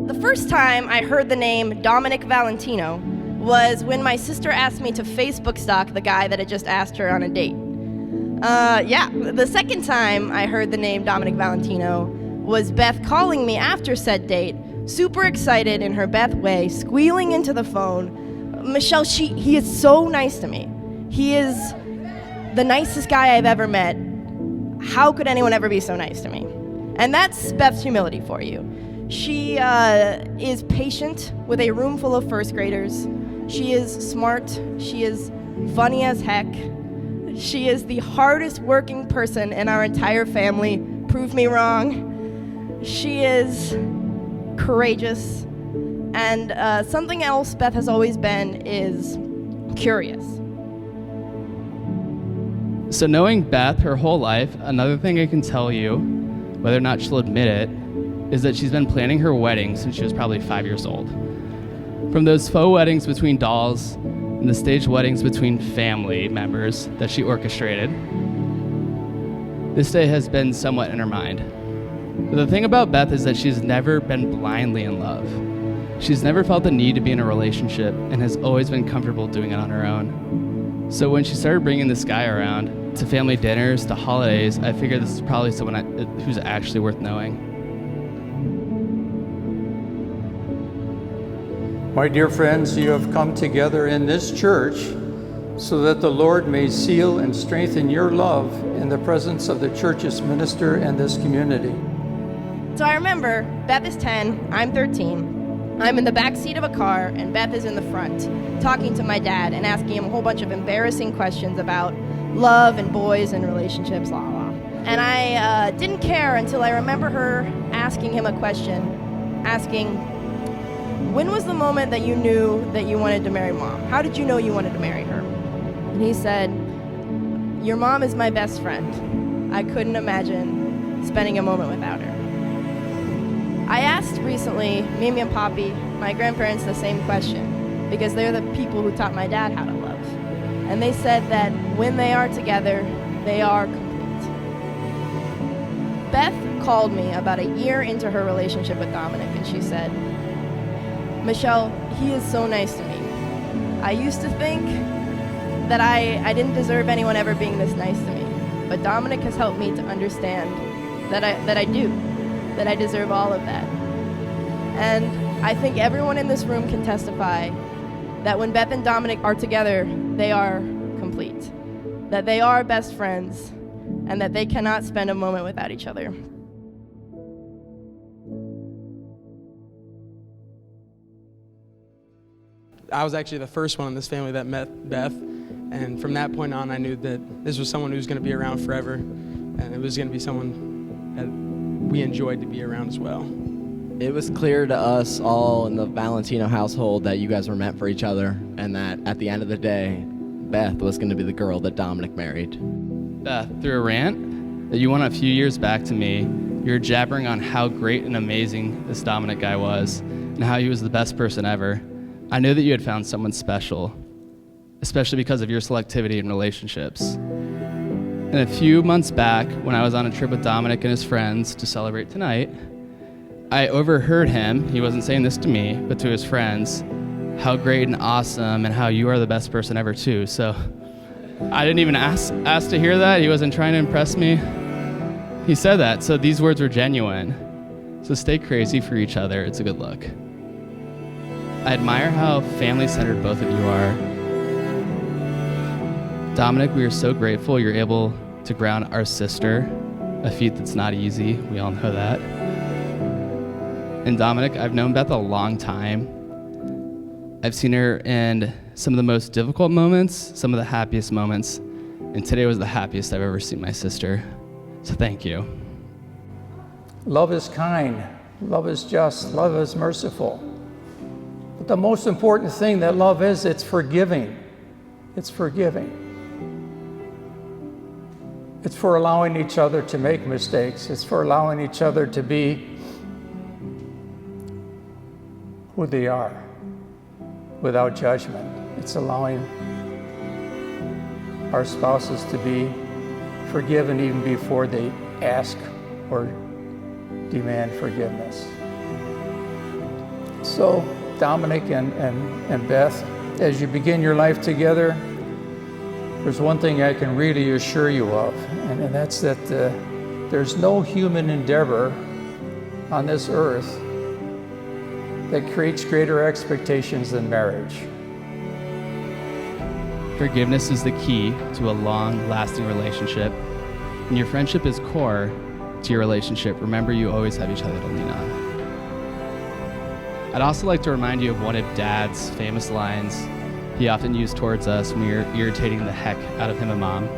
The first time I heard the name Dominic Valentino was when my sister asked me to Facebook stalk the guy that had just asked her on a date. The second time I heard the name Dominic Valentino was Beth calling me after said date, super excited in her Beth way, squealing into the phone. Michelle, he is so nice to me. He is the nicest guy I've ever met. How could anyone ever be so nice to me? And that's Beth's humility for you. She is patient with a room full of first graders. She is smart. She is funny as heck. She is the hardest working person in our entire family. Prove me wrong. She is courageous. And something else Beth has always been is curious. So knowing Beth her whole life, another thing I can tell you, whether or not she'll admit it, is that she's been planning her wedding since she was probably 5 years old. From those faux weddings between dolls and the staged weddings between family members that she orchestrated, this day has been somewhat in her mind. But the thing about Beth is that she's never been blindly in love. She's never felt the need to be in a relationship and has always been comfortable doing it on her own. So when she started bringing this guy around to family dinners, to holidays, I figured this is probably someone who's actually worth knowing. My dear friends, you have come together in this church so that the Lord may seal and strengthen your love in the presence of the church's minister and this community. So I remember, Beth is 10, I'm 13. I'm in the back seat of a car, and Beth is in the front, talking to my dad and asking him a whole bunch of embarrassing questions about love and boys and relationships, la la. And I didn't care until I remember her asking him a question, asking, when was the moment that you knew that you wanted to marry Mom? How did you know you wanted to marry her? And he said, your mom is my best friend. I couldn't imagine spending a moment without her. I asked recently Mimi and Poppy, my grandparents, the same question, because they're the people who taught my dad how to love. And they said that when they are together, they are complete. Beth called me about a year into her relationship with Dominic, and she said, Michelle, he is so nice to me. I used to think that I didn't deserve anyone ever being this nice to me, but Dominic has helped me to understand that I do, that I deserve all of that. And I think everyone in this room can testify that when Beth and Dominic are together, they are complete, that they are best friends, and that they cannot spend a moment without each other. I was actually the first one in this family that met Beth, and from that point on, I knew that this was someone who was going to be around forever, and it was going to be someone that we enjoyed to be around as well. It was clear to us all in the Valentino household that you guys were meant for each other, and that at the end of the day, Beth was going to be the girl that Dominic married. Beth, through a rant that you went a few years back to me, you were jabbering on how great and amazing this Dominic guy was, and how he was the best person ever. I knew that you had found someone special, especially because of your selectivity in relationships. And a few months back, when I was on a trip with Dominic and his friends to celebrate tonight, I overheard him, he wasn't saying this to me, but to his friends, how great and awesome and how you are the best person ever too. So I didn't even ask to hear that. He wasn't trying to impress me. He said that, so these words were genuine. So stay crazy for each other. It's a good look. I admire how family-centered both of you are. Dominic, we are so grateful you're able to ground our sister, a feat that's not easy. We all know that. And Dominic, I've known Beth a long time. I've seen her in some of the most difficult moments, some of the happiest moments, and today was the happiest I've ever seen my sister. So thank you. Love is kind, love is just, love is merciful. But the most important thing that love is, it's forgiving. It's forgiving. It's for allowing each other to make mistakes. It's for allowing each other to be who they are without judgment. It's allowing our spouses to be forgiven even before they ask or demand forgiveness. So, Dominic and Beth, as you begin your life together, there's one thing I can really assure you of, and that's that there's no human endeavor on this earth that creates greater expectations than marriage. Forgiveness is the key to a long, lasting relationship. And your friendship is core to your relationship. Remember, you always have each other to lean on. I'd also like to remind you of one of Dad's famous lines he often used towards us when we were irritating the heck out of him and Mom.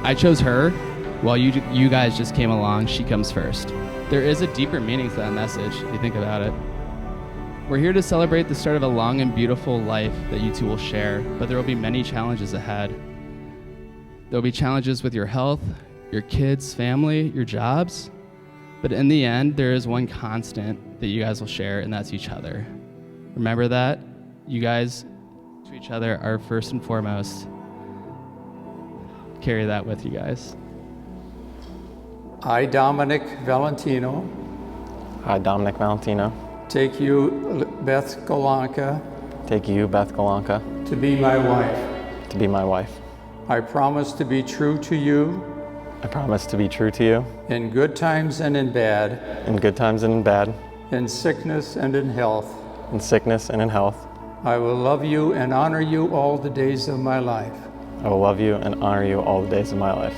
I chose her, while you guys just came along, she comes first. There is a deeper meaning to that message, if you think about it. We're here to celebrate the start of a long and beautiful life that you two will share, but there will be many challenges ahead. There will be challenges with your health, your kids, family, your jobs, but in the end, there is one constant that you guys will share, and that's each other. Remember that. You guys, to each other, are first and foremost. Carry that with you guys. I, Dominic Valentino, I, Dominic Valentino, take you, Beth Golanka, take you, Beth Golanka, to be my wife. to be my wife. I promise to be true to you I promise to be true to you in good times and in bad, in good times and in bad, in sickness and in health. in sickness and in health. I will love you and honor you all the days of my life. I will love you and honor you all the days of my life.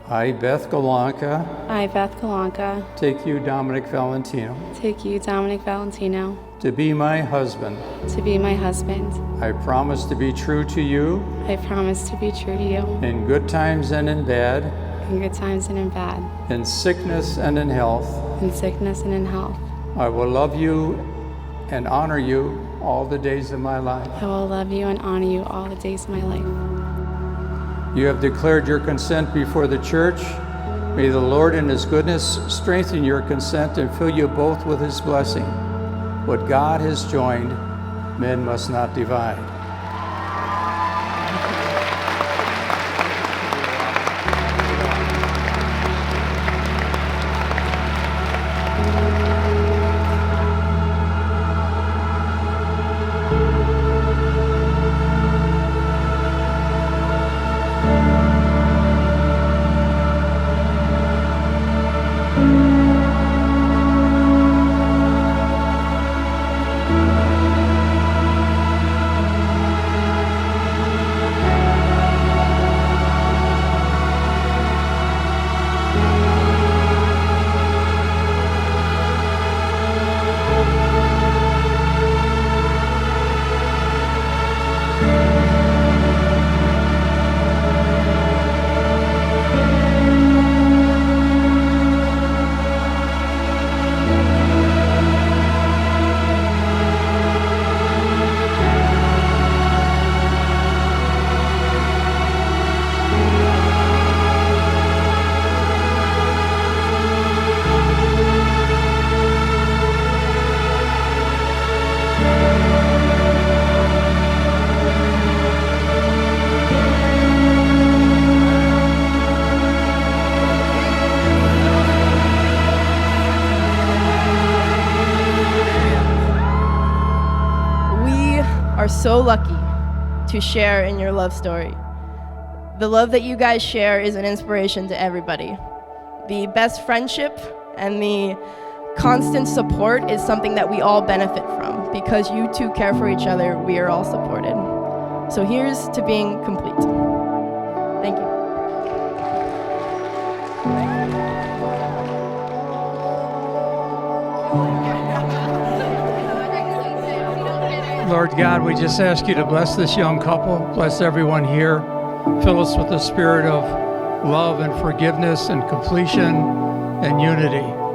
I, Beth Golanka, I, Beth Galanka, take you, Dominic Valentino, take you, Dominic Valentino, to be my husband. to be my husband. I promise to be true to you I promise to be true to you in good times and in bad, in good times and in bad, in sickness and in health. in sickness and in health. I will love you and honor you all the days of my life. I will love you and honor you all the days of my life. You have declared your consent before the church. May the Lord in his goodness strengthen your consent and fill you both with his blessing. What God has joined, men must not divide. Are so lucky to share in your love story. The love that you guys share is an inspiration to everybody. The best friendship and the constant support is something that we all benefit from. Because you two care for each other, we are all supported. So here's to being complete. Thank you. Lord God, we just ask you to bless this young couple, bless everyone here, fill us with the spirit of love and forgiveness and completion and unity.